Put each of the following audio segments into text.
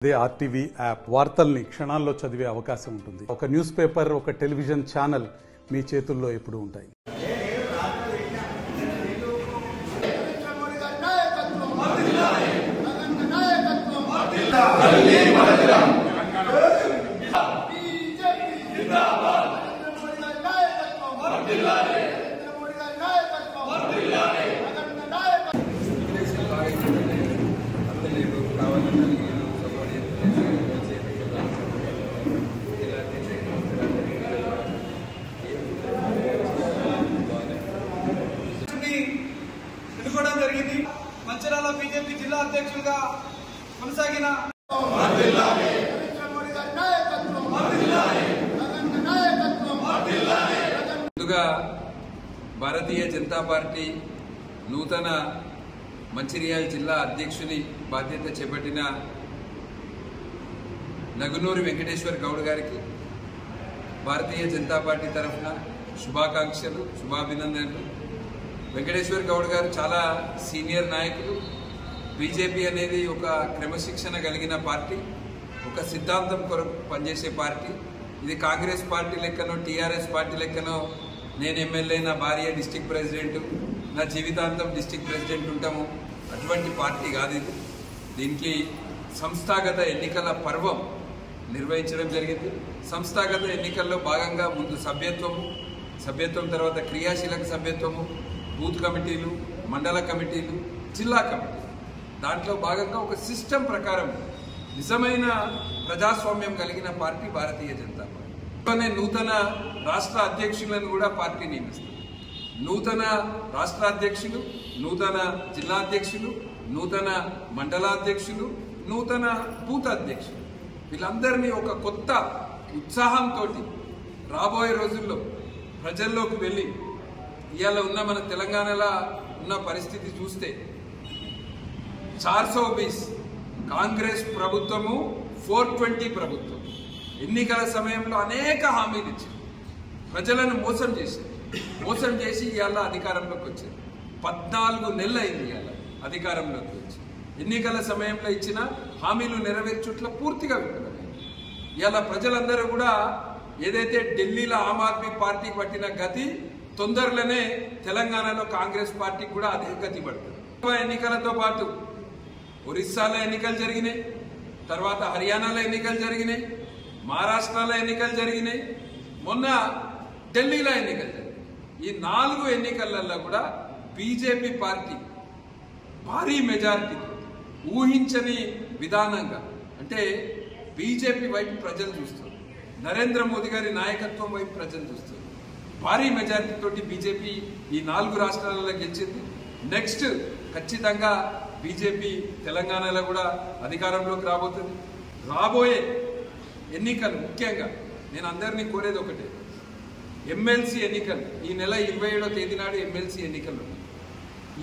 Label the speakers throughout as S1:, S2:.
S1: అదే RTV app వార్తల్ని క్షణాల్లో చదివే అవకాశం ఉంటుంది. ఒక న్యూస్ పేపర్, ఒక టెలివిజన్ ఛానల్ మీ చేతుల్లో ఎప్పుడూ ఉంటాయి.
S2: జరిగింది. మంచిర్యాల బీజేపీ జిల్లా అధ్యక్షులుగా కొనసాగిన
S3: ముందుగా భారతీయ జనతా పార్టీ నూతన మంచిర్యాల జిల్లా అధ్యక్షుని బాధ్యత చేపట్టిన నగునూరి వెంకటేశ్వర్ గౌడ్ గారికి భారతీయ జనతా పార్టీ తరఫున శుభాకాంక్షలు, శుభాభినందనలు. వెంకటేశ్వర్ గౌడ్ గారు చాలా సీనియర్ నాయకులు. బీజేపీ అనేది ఒక క్రమశిక్షణ కలిగిన పార్టీ, ఒక సిద్ధాంతం కొరకు పనిచేసే పార్టీ. ఇది కాంగ్రెస్ పార్టీ లెక్కనో టీఆర్ఎస్ పార్టీ లెక్కనో నేను ఎమ్మెల్యే, నా భార్య డిస్టిక్ ప్రెసిడెంట్, నా జీవితాంతం డిస్టిక్ ప్రెసిడెంట్ ఉంటాము, అటువంటి పార్టీ కాదు ఇది. దీనికి సంస్థాగత ఎన్నికల పర్వం నిర్వహించడం జరిగింది. సంస్థాగత ఎన్నికల్లో భాగంగా ముందు సభ్యత్వం తర్వాత క్రియాశీలక సభ్యత్వము, బూత్ కమిటీలు, మండల కమిటీలు, జిల్లా కమిటీలు. దాంట్లో భాగంగా ఒక సిస్టమ్ ప్రకారం నిజమైన ప్రజాస్వామ్యం కలిగిన పార్టీ భారతీయ జనతా పార్టీ. నూతన రాష్ట్ర అధ్యక్షులను కూడా పార్టీ నియమిస్తుంది. నూతన రాష్ట్ర అధ్యక్షులు, నూతన జిల్లా అధ్యక్షులు, నూతన మండలాధ్యక్షులు, నూతన బూత్ అధ్యక్షులు, వీళ్ళందరినీ ఒక కొత్త ఉత్సాహంతో రాబోయే రోజుల్లో ప్రజల్లోకి వెళ్ళి ఇవాళ ఉన్న మన తెలంగాణలో ఉన్న పరిస్థితి చూస్తే 420 కాంగ్రెస్ ప్రభుత్వము, 420 ప్రభుత్వం ఎన్నికల సమయంలో అనేక హామీలు ఇచ్చింది, ప్రజలను మోసం చేసి ఇవాళ అధికారంలోకి వచ్చారు. 14 నెలలు అయింది ఇవాళ అధికారంలోకి వచ్చి. ఎన్నికల సమయంలో ఇచ్చిన హామీలు నెరవేర్చుట్ల పూర్తిగా విఫలమైంది. ఇవాళ ప్రజలందరూ కూడా ఏదైతే ఢిల్లీలో ఆమ్ ఆద్మీ పార్టీకి పట్టిన గతి తొందరలోనే తెలంగాణలో కాంగ్రెస్ పార్టీకి కూడా అదే గతి పడుతుంది. ఎన్నికలతో పాటు ఒరిస్సాలో ఎన్నికలు జరిగినాయి, తర్వాత హర్యానాలో ఎన్నికలు జరిగినాయి, మహారాష్ట్రలో ఎన్నికలు జరిగినాయి, మొన్న ఢిల్లీలో ఎన్నికలు జరిగినాయి. ఈ 4 ఎన్నికలలో కూడా బీజేపీ పార్టీ భారీ మెజారిటీతో ఊహించని విధానంగా, అంటే బీజేపీ వైపు ప్రజలు చూస్తారు, నరేంద్ర మోదీ గారి నాయకత్వం వైపు ప్రజలు చూస్తారు. భారీ మెజారిటీ తోటి బీజేపీ ఈ 4 రాష్ట్రాలలో గెలిచింది. నెక్స్ట్ ఖచ్చితంగా బీజేపీ తెలంగాణలో కూడా అధికారంలోకి రాబోతుంది. రాబోయే ఎన్నికలు ముఖ్యంగా నేను అందరినీ కోరేది ఒకటే, ఎమ్మెల్సీ ఎన్నికలు ఈ నెల 27వ తేదీ నాడు ఎమ్మెల్సీ ఎన్నికలు ఉన్నాయి.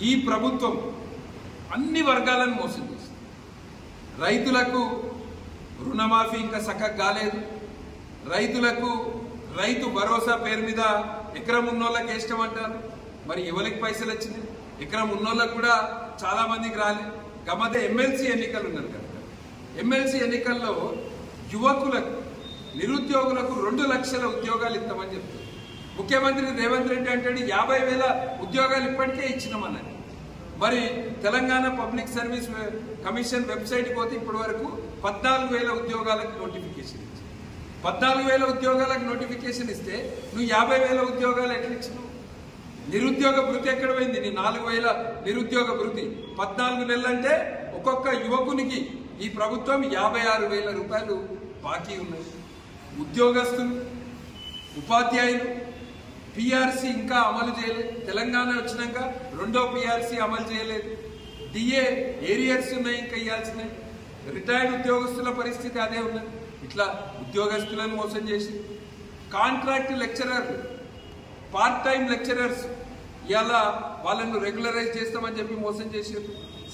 S3: ఈ ప్రభుత్వం అన్ని వర్గాలను మోసం చేస్తుంది. రైతులకు రుణమాఫీ ఇంకా చక్కగా కాలేదు. రైతులకు రైతు భరోసా పేరు మీద ఎకరం ఉన్నోళ్ళకి ఇష్టం అంటారు. మరి ఎవరికి పైసలు వచ్చినాయి? ఎకరం ఉన్నోళ్ళకు కూడా చాలా మందికి రాలేదు. గమతే ఎమ్మెల్సీ ఎన్నికలు ఉన్నారు కనుక ఎమ్మెల్సీ ఎన్నికల్లో యువకులకు, నిరుద్యోగులకు 2 లక్షల ఉద్యోగాలు ఇస్తామని చెప్తారు. ముఖ్యమంత్రి రేవంత్ రెడ్డి అంటాడు 50,000 ఉద్యోగాలు ఇప్పటికే ఇచ్చినామన్నది. మరి తెలంగాణ పబ్లిక్ సర్వీస్ కమిషన్ వెబ్సైట్కి పోతే ఇప్పటి వరకు 14,000 ఉద్యోగాలకు నోటిఫికేషన్ ఇచ్చింది. 14,000 ఉద్యోగాలకు నోటిఫికేషన్ ఇస్తే నువ్వు 50,000 ఉద్యోగాలు ఎట్లా ఇచ్చినావు? నిరుద్యోగ భృతి ఎక్కడ పోయింది? నీ 4,000 నిరుద్యోగ భృతి 14 నెలలు అంటే ఒక్కొక్క యువకునికి ఈ ప్రభుత్వం 56,000 రూపాయలు బాకీ ఉన్నాయి. ఉద్యోగస్తులు, ఉపాధ్యాయులు పిఆర్సీ ఇంకా అమలు చేయలేదు. తెలంగాణ వచ్చినాక 2వ పిఆర్సీ అమలు చేయలేదు. డిఏ ఏరియర్స్ ఉన్నాయి, ఇంకా ఇవ్వాల్సినవి. రిటైర్డ్ ఉద్యోగస్తుల పరిస్థితి అదే ఉన్నది. ఇట్లా ఉద్యోగస్తులను మోసం చేసి, కాంట్రాక్ట్ లెక్చరర్లు, పార్ట్ టైం లెక్చరర్స్ ఇవాళ వాళ్ళను రెగ్యులరైజ్ చేస్తామని చెప్పి మోసం చేశారు.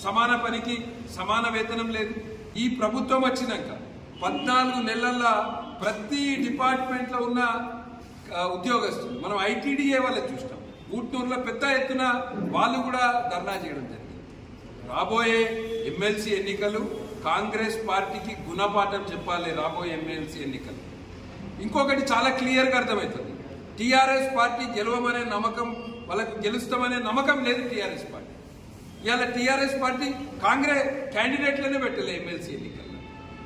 S3: సమాన పనికి సమాన వేతనం లేదు. ఈ ప్రభుత్వం వచ్చినాక 14 నెలల్లో ప్రతి డిపార్ట్మెంట్లో ఉన్న ఉద్యోగస్తులు, మనం ఐటీడీఏ వాళ్ళకి చూస్తాం, ఊట్నూరులో పెద్ద ఎత్తున వాళ్ళు కూడా ధర్నా చేయడం జరిగింది. రాబోయే ఎమ్మెల్సీ ఎన్నికలు కాంగ్రెస్ పార్టీకి గుణపాఠం చెప్పాలి రాబోయే ఎమ్మెల్సీ ఎన్నికలు. ఇంకొకటి చాలా క్లియర్గా అర్థమవుతుంది, టీఆర్ఎస్ పార్టీ గెలవమనే నమ్మకం, వాళ్ళకు గెలుస్తామనే నమ్మకం లేదు టీఆర్ఎస్ పార్టీ. ఇవాళ టీఆర్ఎస్ పార్టీ కాంగ్రెస్ క్యాండిడేట్లనే పెట్టలే ఎమ్మెల్సీ ఎన్నికల్లో.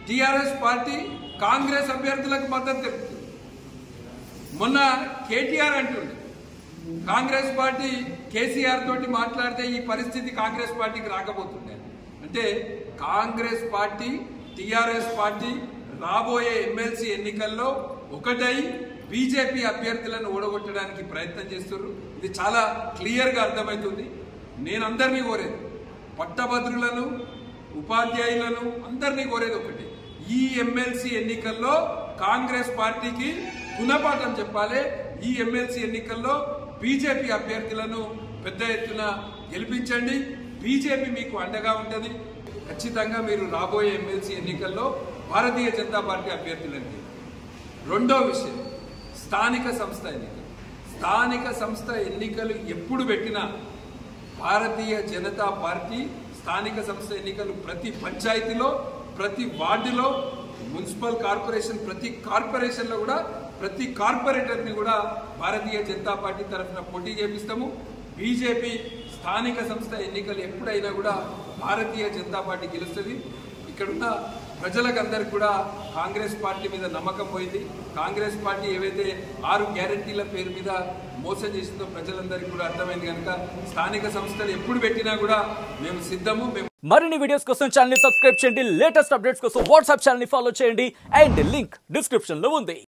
S3: టీఆర్ఎస్ పార్టీ కాంగ్రెస్ అభ్యర్థులకు మద్దతు తెలుపుతుంది. మొన్న కేటీఆర్ అంటుండే కాంగ్రెస్ పార్టీ కేసీఆర్ తోటి మాట్లాడితే ఈ పరిస్థితి కాంగ్రెస్ పార్టీకి రాకపోతుండే. అంటే కాంగ్రెస్ పార్టీ టీఆర్ఎస్ పార్టీ రాబోయే ఎమ్మెల్సీ ఎన్నికల్లో ఒకటై బీజేపీ అభ్యర్థులను ఓడగొట్టడానికి ప్రయత్నం చేస్తున్నారు. ఇది చాలా క్లియర్గా అర్థమవుతుంది. నేను అందరినీ కోరేది, పట్టభద్రులను, ఉపాధ్యాయులను అందరినీ కోరేది ఒకటి, ఈ ఎమ్మెల్సీ ఎన్నికల్లో కాంగ్రెస్ పార్టీకి గుణపాఠం చెప్పాలి. ఈ ఎమ్మెల్సీ ఎన్నికల్లో బీజేపీ అభ్యర్థులను పెద్ద ఎత్తున గెలిపించండి. బీజేపీ మీకు అండగా ఉంటుంది. ఖచ్చితంగా మీరు రాబోయే ఎమ్మెల్సీ ఎన్నికల్లో భారతీయ జనతా పార్టీ అభ్యర్థులండి. రెండో విషయం, స్థానిక సంస్థ ఎన్నికలు. స్థానిక సంస్థ ఎన్నికలు ఎప్పుడు పెట్టినా భారతీయ జనతా పార్టీ స్థానిక సంస్థ ఎన్నికలు ప్రతి పంచాయతీలో, ప్రతి వార్డులో, మున్సిపల్ కార్పొరేషన్ ప్రతి కార్పొరేషన్లో కూడా ప్రతి కార్పొరేటర్ని కూడా భారతీయ జనతా పార్టీ తరఫున పోటీ చేపిస్తాము. బీజేపీ స్థానిక సంస్థ ఎన్నికలు ఎప్పుడైనా కూడా భారతీయ జనతా పార్టీ గెలుస్తుంది. ఇక్కడున్న ప్రజలకు అందరికి కూడా కాంగ్రెస్ పార్టీ మీద నమ్మకం పోయింది. కాంగ్రెస్ పార్టీ ఏవైతే 6 గ్యారెంటీల పేరు మీద మోసం చేసిందో ప్రజలందరికీ కూడా అర్థమైంది. కనుక స్థానిక సంస్థలు ఎప్పుడు పెట్టినా కూడా మేము సిద్ధము.
S4: మరిన్ని వీడియోస్ కోసం ఛానల్ ని సబ్స్క్రైబ్ చేయండి. లేటెస్ట్ అప్డేట్స్ కోసం వాట్సాప్ ఛానల్ ని ఫాలో చేయండి. అండ్ లింక్ డిస్క్రిప్షన్ లో ఉంది.